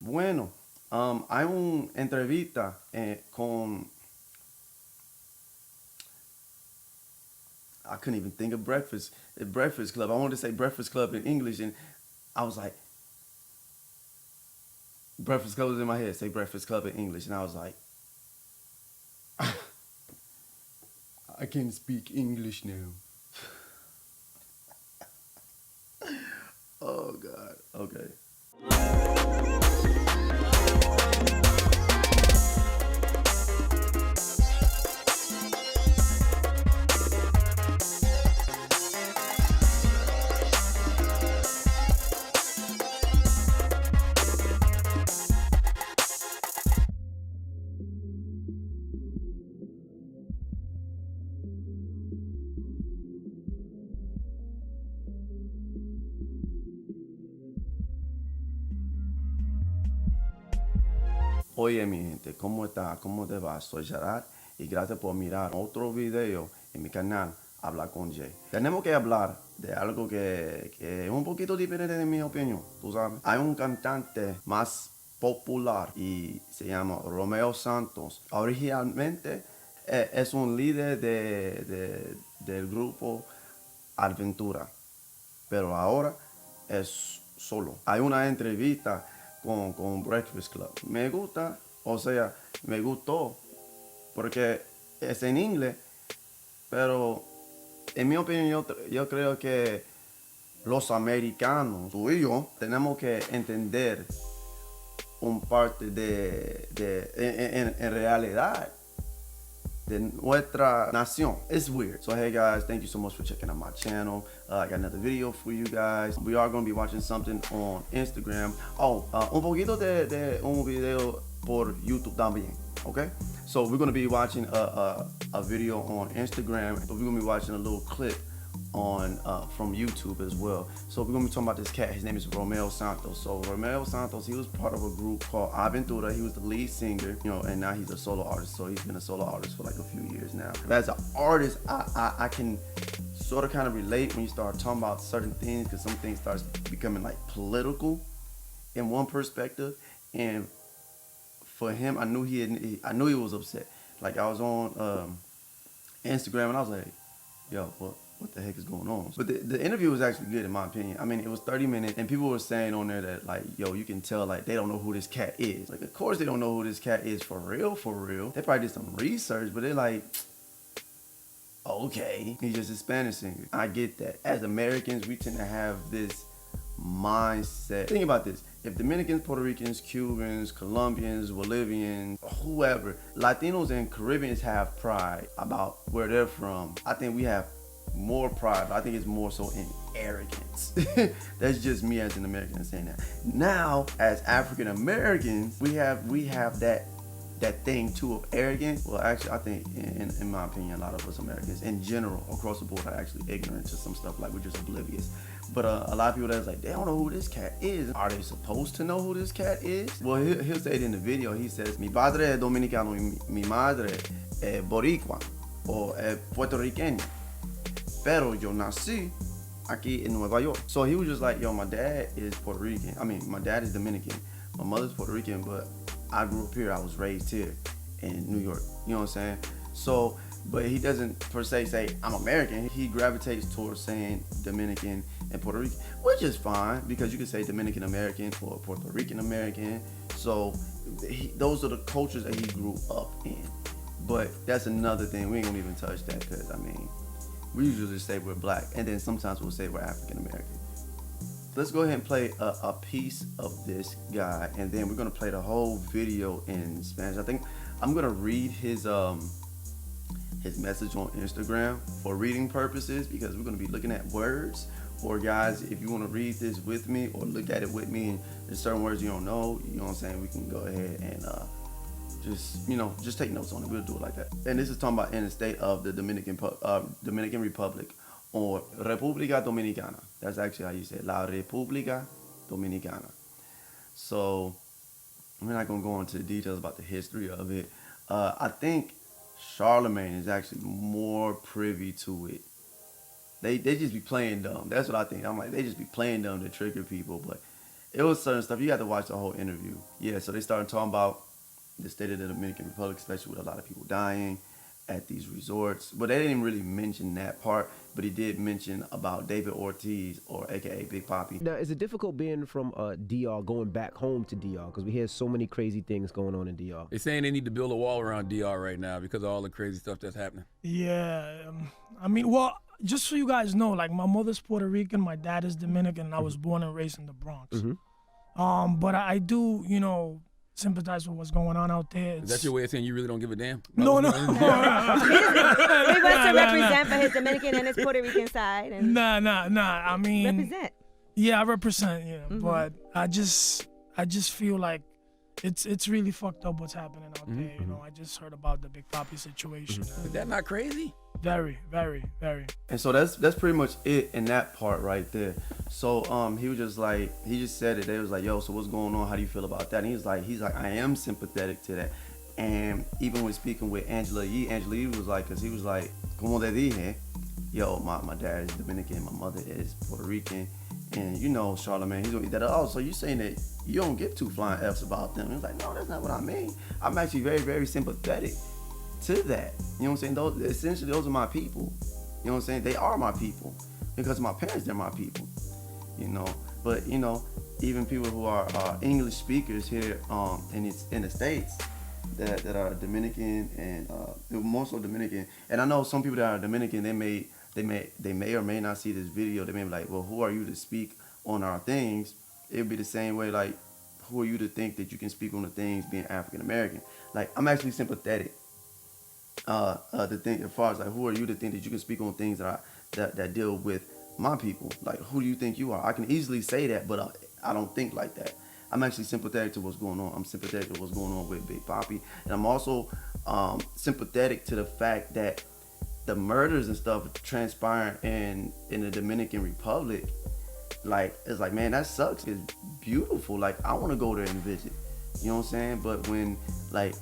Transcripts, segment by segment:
Bueno, hay una entrevista con, I couldn't even think of Breakfast Club. I wanted to say Breakfast Club in English, and I was like, Breakfast Club was in my head. Say Breakfast Club in English, and I was like, I can't speak English now. Oh God. Okay. Oye, mi gente, ¿cómo está? ¿Cómo te va? Soy Gerard y gracias por mirar otro video en mi canal Habla con Jay. Tenemos que hablar de algo que es un poquito diferente de mi opinión, tú sabes. Hay un cantante más popular y se llama Romeo Santos. Originalmente es un líder del grupo Aventura, pero ahora es solo. Hay una entrevista con Breakfast Club. Me gusta, o sea, me gustó, porque es en inglés, pero en mi opinión yo creo que los americanos, tú y yo, tenemos que entender un parte en realidad de nuestra nación. It's weird. So hey guys, thank you so much for checking out my channel. I got another video for you guys. We are going to be watching something on Instagram. Oh, un poquito de un video por YouTube también. Okay? So we're going to be watching a video on Instagram, but we're going to be watching a little clip on from YouTube as well. So we're gonna be talking about this cat. His name is Romeo Santos. So Romeo Santos, he was part of a group called Aventura. He was the lead singer, and now he's a solo artist. So he's been a solo artist for like a few years now. As an artist, I can sort of kind of relate when you start talking about certain things, because some things starts becoming like political in one perspective. And for him, I knew I knew he was upset. Like I was on Instagram and I was like, yo, what the heck is going on? But the interview was actually good in my opinion. I mean, it was 30 minutes and people were saying on there that like, yo, you can tell like they don't know who this cat is. Like, of course they don't know who this cat is for real, for real. They probably did some research, but they're like, okay, he's just a Spanish singer. I get that. As Americans, we tend to have this mindset. Think about this. If Dominicans, Puerto Ricans, Cubans, Colombians, Bolivians, whoever, Latinos and Caribbeans have pride about where they're from, I think we have more pride, but I think it's more so in arrogance. That's just me as an American saying that. Now, as African Americans, we have that thing too of arrogance. Well, actually, I think in my opinion, a lot of us Americans in general across the board are actually ignorant to some stuff. Like we're just oblivious. But a lot of people that's like, they don't know who this cat is. Are they supposed to know who this cat is? Well, he'll say it in the video. He says, mi padre es dominicano y mi madre es boricua o es puertorriqueña. Pero yo nací aquí in Nueva York. So he was just like, yo, my dad is Puerto Rican. I mean, my dad is Dominican. My mother's Puerto Rican, but I grew up here. I was raised here in New York. You know what I'm saying? So, but he doesn't per se say I'm American. He gravitates towards saying Dominican and Puerto Rican, which is fine because you can say Dominican American or Puerto Rican American. So those are the cultures that he grew up in. But that's another thing. We ain't gonna even touch that because I mean, we usually just say we're black, and then sometimes we'll say we're African American. Let's go ahead and play a piece of this guy, and then we're gonna play the whole video in Spanish. I think I'm gonna read his message on Instagram for reading purposes because we're gonna be looking at words. Or guys, if you want to read this with me or look at it with me, and there's certain words you don't know, you know what I'm saying, we can go ahead and just take notes on it. We'll do it like that. And this is talking about in the state of the Dominican Republic or República Dominicana. That's actually how you say it, La República Dominicana. So we're not gonna go into the details about the history of it. I think Charlemagne is actually more privy to it. They just be playing dumb. That's what I think. I'm like, they just be playing dumb to trigger people. But it was certain stuff. You had to watch the whole interview. Yeah, so they started talking about the state of the Dominican Republic, especially with a lot of people dying at these resorts. But they didn't really mention that part, but he did mention about David Ortiz, or AKA Big Papi. Now, is it difficult being from DR, going back home to DR? Because we hear so many crazy things going on in DR. They're saying they need to build a wall around DR right now because of all the crazy stuff that's happening. Yeah, I mean, well, just so you guys know, like my mother's Puerto Rican, my dad is Dominican, and I was born and raised in the Bronx. But I do, you know, sympathize with what's going on out there. Is that your way of saying you really don't give a damn? No. He wants to represent for his Dominican and his Puerto Rican side. And Nah. I mean, represent. Yeah, I represent. Yeah, but I just feel like it's really fucked up what's happening out there. You know, I just heard about the Big Papi situation. Is that not crazy? Very, very, very. And so that's pretty much it in that part right there. So he was just like, he just said it. They was like, yo, so what's going on? How do you feel about that? And he's like, I am sympathetic to that. And even when speaking with Angela Yee was like, cause he was like, como te dije, yo, my dad is Dominican, my mother is Puerto Rican, and you know, Charlamagne, he's gonna eat that. Oh, so you saying that you don't give two flying F's about them? He's like, no, that's not what I mean. I'm actually very, very sympathetic to that. You know what I'm saying? Those are my people. You know what I'm saying? They are my people. Because my parents, they're my people. You know? But, you know, even people who are English speakers here in the States that are Dominican and more so Dominican. And I know some people that are Dominican, they may or may not see this video. They may be like, well, who are you to speak on our things? It would be the same way, like, who are you to think that you can speak on the things being African American? Like, I'm actually sympathetic. The thing as far as like, who are you to think that you can speak on things that deal with my people? Like, who do you think you are? I can easily say that, but I don't think like that. I'm actually sympathetic to what's going on. I'm sympathetic to what's going on with Big Papi, and I'm also sympathetic to the fact that the murders and stuff transpiring in the Dominican Republic. Like, it's like, man, that sucks. It's beautiful. Like, I want to go there and visit. You know what I'm saying? But when like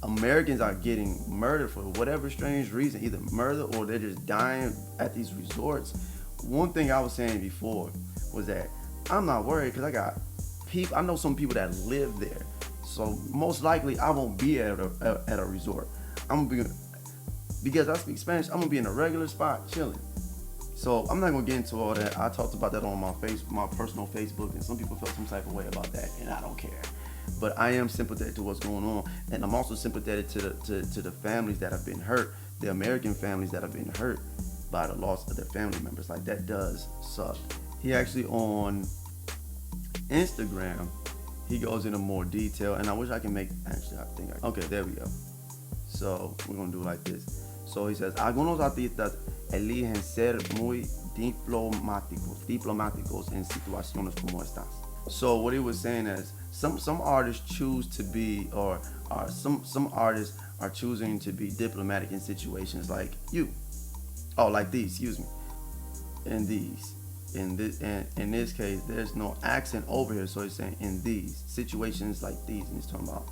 Americans are getting murdered for whatever strange reason, either murder or they're just dying at these resorts. One thing I was saying before was that I'm not worried because I got people. I know some people that live there, so most likely I won't be at a resort. I'm gonna be, because I speak Spanish, I'm gonna be in a regular spot chilling. So I'm not gonna get into all that. I talked about that on my personal Facebook, and some people felt some type of way about that, and I don't care. But I am sympathetic to what's going on, and I'm also sympathetic to the families that have been hurt, the American families that have been hurt by the loss of their family members. Like, that does suck. He actually on Instagram, he goes into more detail, and I wish I can make, okay, there we go. So we're gonna do it like this. So he says, algunos artistas eligen ser muy diplomáticos en situaciones como estas. So what he was saying is, some artists choose to be, or some artists are choosing to be diplomatic in situations like like these, excuse me. In this case, there's no accent over here, so he's saying in these situations like these, and he's talking about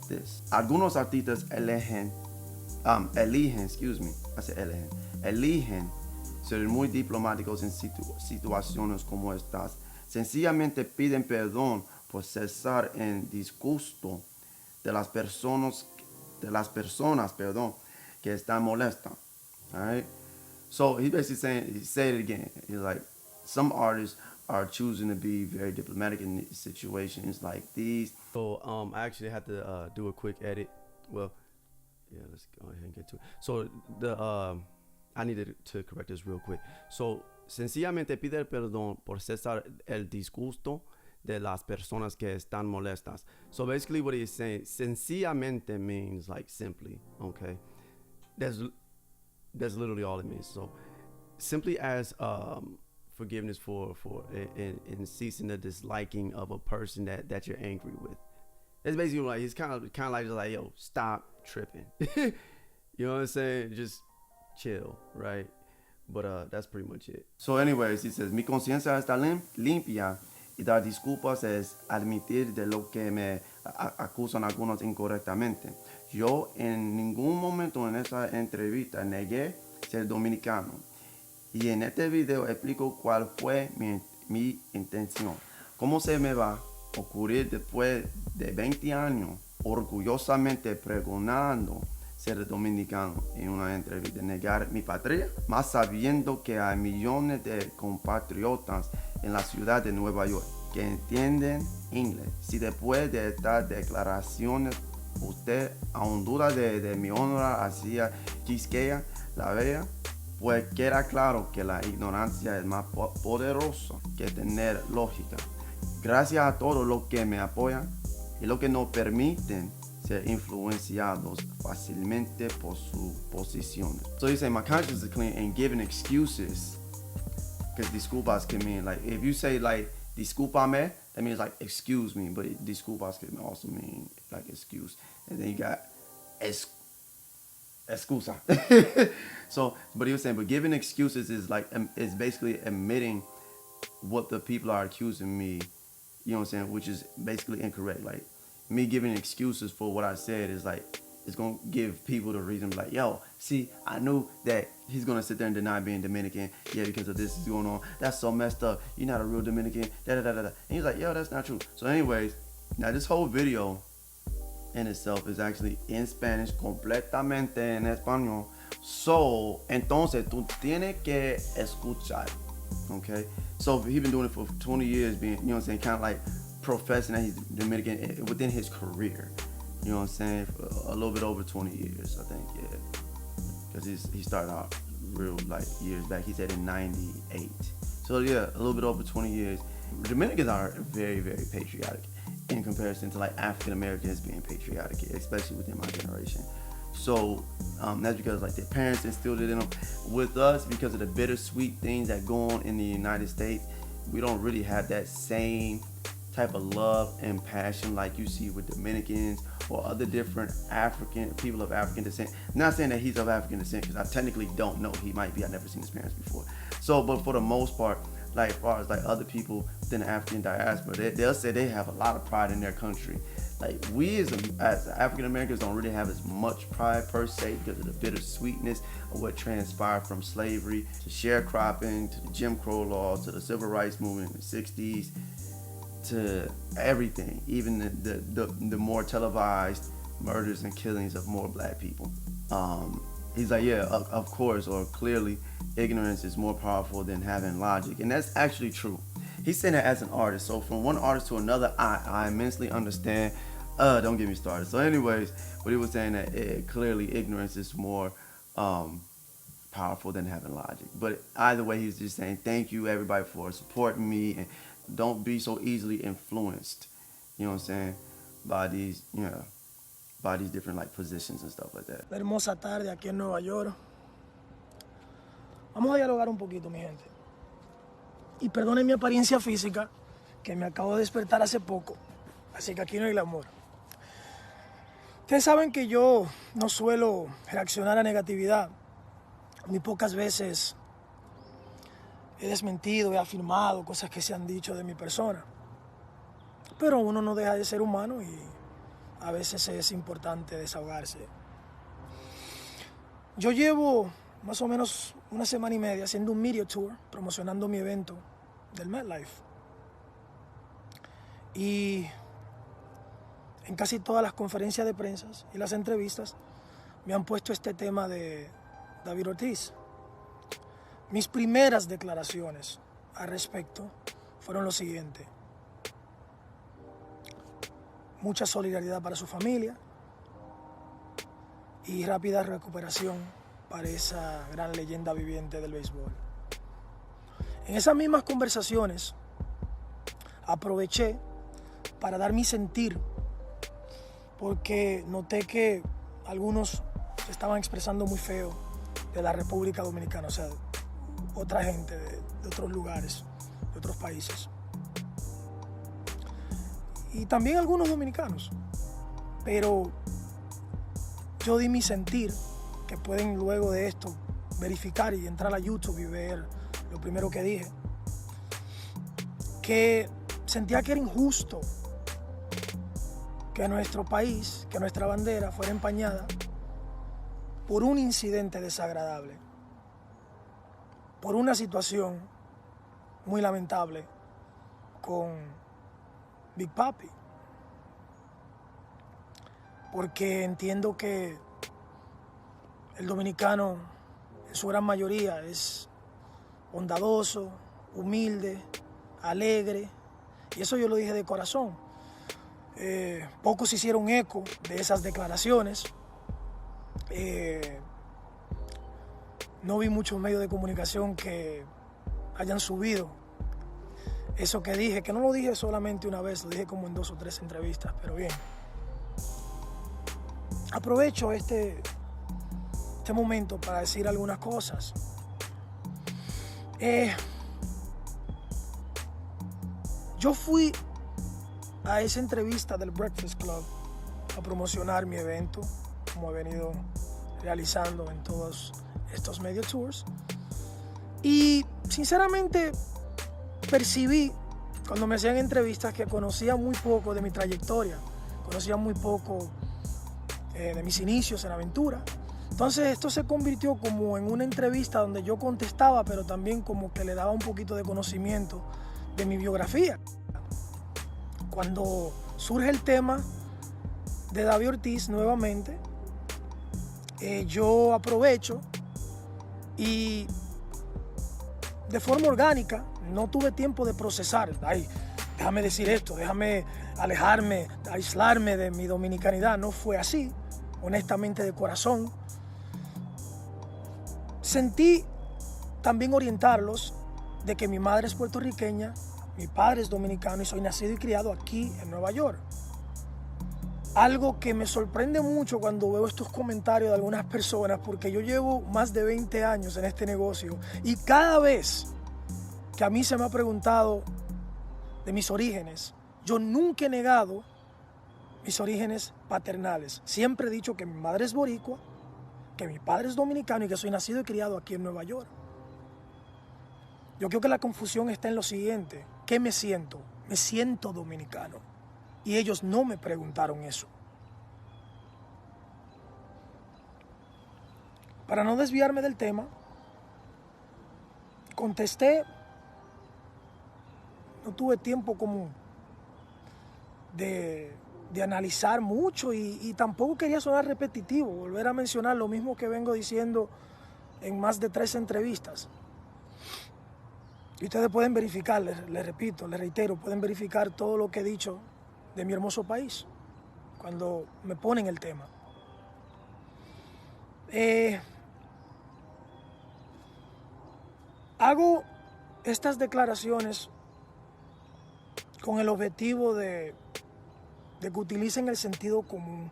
this. Algunos artistas eligen ser muy diplomáticos en situaciones como estas. Sencillamente piden perdón por cesar en disgusto de las personas, que están molestas. All right. So he's basically saying, he said it again. He's like, some artists are choosing to be very diplomatic in situations like these. So I actually had to do a quick edit. Well, yeah, let's go ahead and get to it. So I needed to correct this real quick. So sencillamente pide perdón por cesar el disgusto de las personas que están molestas. So basically what he's saying, sencillamente means like simply, okay? That's literally all it means. So simply as forgiveness for in ceasing the disliking of a person that you're angry with. That's basically like, he's kind of like just like, yo, stop tripping. You know what I'm saying? Just chill, right? But that's pretty much it. So anyways, he says, mi conciencia está limpia y dar disculpas es admitir de lo que me acusan algunos incorrectamente. Yo en ningún momento en esa entrevista negué ser dominicano. Y en este video explico cuál fue mi intención. ¿Cómo se me va a ocurrir después de 20 años orgullosamente pregonando ser dominicano en una entrevista, negar mi patria, más sabiendo que hay millones de compatriotas en la ciudad de Nueva York que entienden inglés? Si después de estas declaraciones usted aún duda de mi honor hacia Quisqueya, la Bella, pues queda claro que la ignorancia es más poderosa que tener lógica. Gracias a todos los que me apoyan y los que nos permiten ser influenciados fácilmente por sus posiciones. So you say my conscience is clean and giving excuses, because disculpas can mean like, if you say like discúlpame, that means like excuse me, but disculpas can also mean like excuse. And then you got excusa. So, but he was saying, but giving excuses is like, is basically admitting what the people are accusing me, you know what I'm saying, which is basically incorrect. Like me giving excuses for what I said is like, it's gonna give people the reason, like, yo, see, I knew that he's gonna sit there and deny being Dominican, yeah, because of this is going on. That's so messed up. You're not a real Dominican. Da da da da. And he's like, yo, that's not true. So, anyways, now this whole video in itself is actually in Spanish, completamente en español. So, entonces tú tienes que escuchar, okay? So he's been doing it for 20 years, being, you know what I'm saying, kind of like professing that he's Dominican within his career. You know what I'm saying? For a little bit over 20 years, I think, yeah. Because he started out real, like, years back. He said in 98. So, yeah, a little bit over 20 years. Dominicans are very, very patriotic in comparison to, like, African Americans being patriotic, especially within my generation. So, that's because, like, their parents instilled it in them. With us, because of the bittersweet things that go on in the United States, we don't really have that same type of love and passion like you see with Dominicans or other different African people of African descent. I'm not saying that he's of African descent, because I technically don't know. He might be. I've never seen his parents before. So, but for the most part, like as far as like other people within the African diaspora, they'll say they have a lot of pride in their country. Like we as African Americans don't really have as much pride per se, because of the bittersweetness of what transpired from slavery to sharecropping to the Jim Crow laws to the civil rights movement in the 60s. To everything, even the more televised murders and killings of more black people. He's like, yeah, of course, or clearly, ignorance is more powerful than having logic. And that's actually true. He's saying that as an artist. So from one artist to another, I immensely understand. Don't get me started. So anyways, but he was saying that clearly ignorance is more powerful than having logic. But either way, he's just saying, thank you everybody for supporting me, and don't be so easily influenced, you know what I'm saying, by these, you know, by these different like positions and stuff like that. La hermosa tarde aquí en Nueva York. Vamos a dialogar un poquito, mi gente. Y perdonen mi apariencia física, que me acabo de despertar hace poco, así que aquí no hay glamour. Ustedes saben que yo no suelo reaccionar a negatividad. Muy pocas veces he desmentido, he afirmado cosas que se han dicho de mi persona. Pero uno no deja de ser humano y a veces es importante desahogarse. Yo llevo más o menos una semana y media haciendo un media tour, promocionando mi evento del MetLife. Y en casi todas las conferencias de prensa y las entrevistas me han puesto este tema de David Ortiz. Mis primeras declaraciones al respecto fueron lo siguiente: mucha solidaridad para su familia y rápida recuperación para esa gran leyenda viviente del béisbol. En esas mismas conversaciones aproveché para dar mi sentir, porque noté que algunos se estaban expresando muy feo de la República Dominicana, o sea, otra gente de otros lugares, de otros países. Y también algunos dominicanos. Pero yo di mi sentir, que pueden luego de esto verificar y entrar a YouTube y ver lo primero que dije, que sentía que era injusto que nuestro país, que nuestra bandera fuera empañada por un incidente desagradable, por una situación muy lamentable con Big Papi. Porque entiendo que el dominicano en su gran mayoría es bondadoso, humilde, alegre, y eso yo lo dije de corazón. Pocos hicieron eco de esas declaraciones. No vi muchos medios de comunicación que hayan subido eso que dije, que no lo dije solamente una vez, lo dije como en 2 o 3 entrevistas, pero bien. Aprovecho este momento para decir algunas cosas. Yo fui a esa entrevista del Breakfast Club a promocionar mi evento, como he venido realizando en todos estos media tours. Y sinceramente percibí cuando me hacían entrevistas que conocía muy poco de mi trayectoria, conocía muy poco de mis inicios en Aventura. Entonces esto se convirtió como en una entrevista donde yo contestaba, pero también como que le daba un poquito de conocimiento de mi biografía. Cuando surge el tema de David Ortiz nuevamente, yo aprovecho y de forma orgánica, no tuve tiempo de procesar. Ay, déjame decir esto, déjame alejarme, aislarme de mi dominicanidad. No fue así, honestamente, de corazón. Sentí también orientarlos de que mi madre es puertorriqueña, mi padre es dominicano y soy nacido y criado aquí en Nueva York. Algo que me sorprende mucho cuando veo estos comentarios de algunas personas, porque yo llevo más de 20 años en este negocio y cada vez que a mí se me ha preguntado de mis orígenes, yo nunca he negado mis orígenes paternales. Siempre he dicho que mi madre es boricua, que mi padre es dominicano y que soy nacido y criado aquí en Nueva York. Yo creo que la confusión está en lo siguiente. ¿Qué me siento? Me siento dominicano. Y ellos no me preguntaron eso. Para no desviarme del tema, contesté. No tuve tiempo como de analizar mucho y tampoco quería sonar repetitivo, volver a mencionar lo mismo que vengo diciendo en más de 3 entrevistas. Y ustedes pueden verificar, les repito, les reitero, pueden verificar todo lo que he dicho de mi hermoso país cuando me ponen el tema. Hago estas declaraciones con el objetivo de que utilicen el sentido común.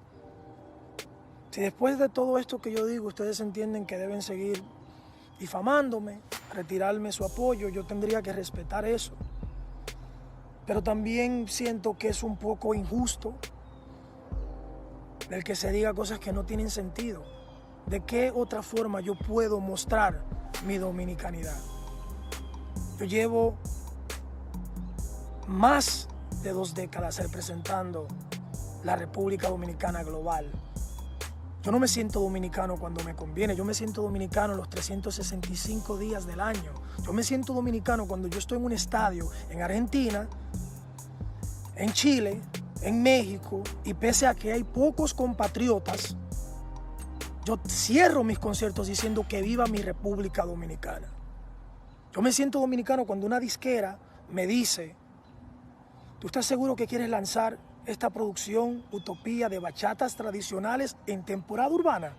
Si después de todo esto que yo digo ustedes entienden que deben seguir difamándome, retirarme su apoyo, yo tendría que respetar eso. Pero también siento que es un poco injusto el que se diga cosas que no tienen sentido. ¿De qué otra forma yo puedo mostrar mi dominicanidad? Yo llevo más de 2 décadas representando la República Dominicana global. Yo no me siento dominicano cuando me conviene, yo me siento dominicano los 365 días del año. Yo me siento dominicano cuando yo estoy en un estadio en Argentina, en Chile, en México, y pese a que hay pocos compatriotas, yo cierro mis conciertos diciendo que viva mi República Dominicana. Yo me siento dominicano cuando una disquera me dice: ¿tú estás seguro que quieres lanzar esta producción utopía de bachatas tradicionales en temporada urbana?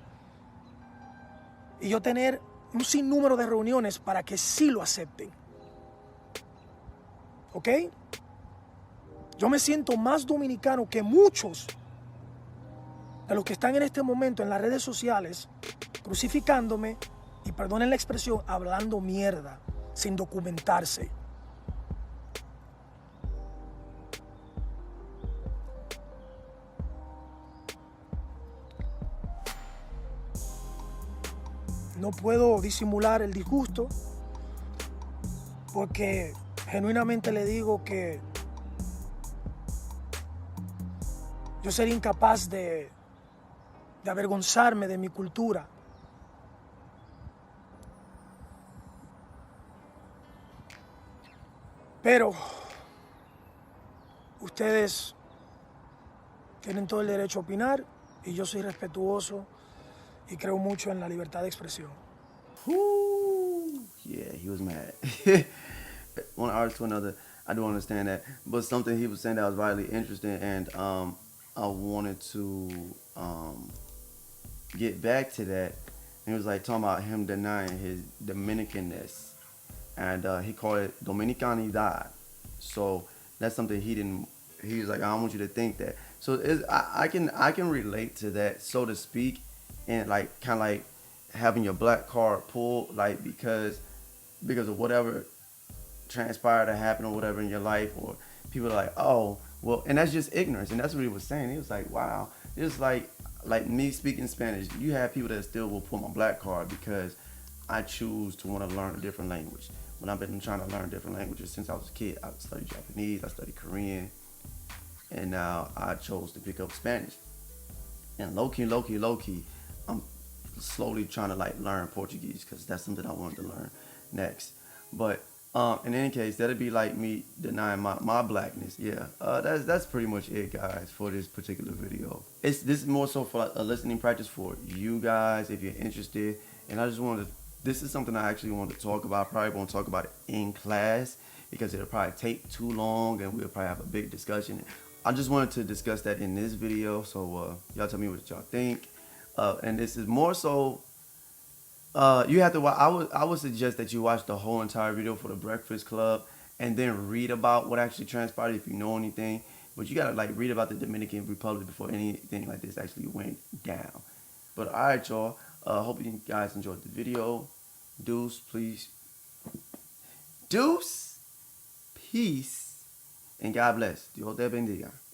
Y yo tener un sinnúmero de reuniones para que sí lo acepten. ¿Ok? Yo me siento más dominicano que muchos de los que están en este momento en las redes sociales crucificándome y, perdonen la expresión, hablando mierda sin documentarse. No puedo disimular el disgusto porque genuinamente le digo que yo sería incapaz de avergonzarme de mi cultura. Pero ustedes tienen todo el derecho a opinar y yo soy respetuoso y creo mucho en la libertad de expresión. Whoo! Yeah, he was mad. One artist to another, I do understand that. But something he was saying that was vitally interesting, and I wanted to get back to that. And he was like talking about him denying his Dominicanness, and he called it Dominicanidad. So that's something he didn't. He was like, I don't want you to think that. So I can relate to that, so to speak, and like kind of like having your black card pulled, like because of whatever transpired or happened or whatever in your life, or people are like, oh well, and that's just ignorance, and that's what he was saying. He was like, wow, it's like me speaking Spanish. You have people that still will pull my black card because I choose to want to learn a different language. When I've been trying to learn different languages since I was a kid, I studied Japanese, I studied Korean, and now I chose to pick up Spanish. And low key, I'm slowly trying to like learn Portuguese because that's something I wanted to learn next. But in any case, that'd be like me denying my blackness. Yeah, that's pretty much it, guys, for this particular video. This is more so for a listening practice for you guys if you're interested. And I just wanted to, this is something I actually wanted to talk about. I probably won't talk about it in class because it'll probably take too long and we'll probably have a big discussion. I just wanted to discuss that in this video, so y'all tell me what y'all think. And this is more so, you have to. I would suggest that you watch the whole entire video for the Breakfast Club, and then read about what actually transpired if you know anything. But you gotta like read about the Dominican Republic before anything like this actually went down. But all right, y'all. Hope you guys enjoyed the video. Deuce, please. Deuce, peace, and God bless. Dios te bendiga.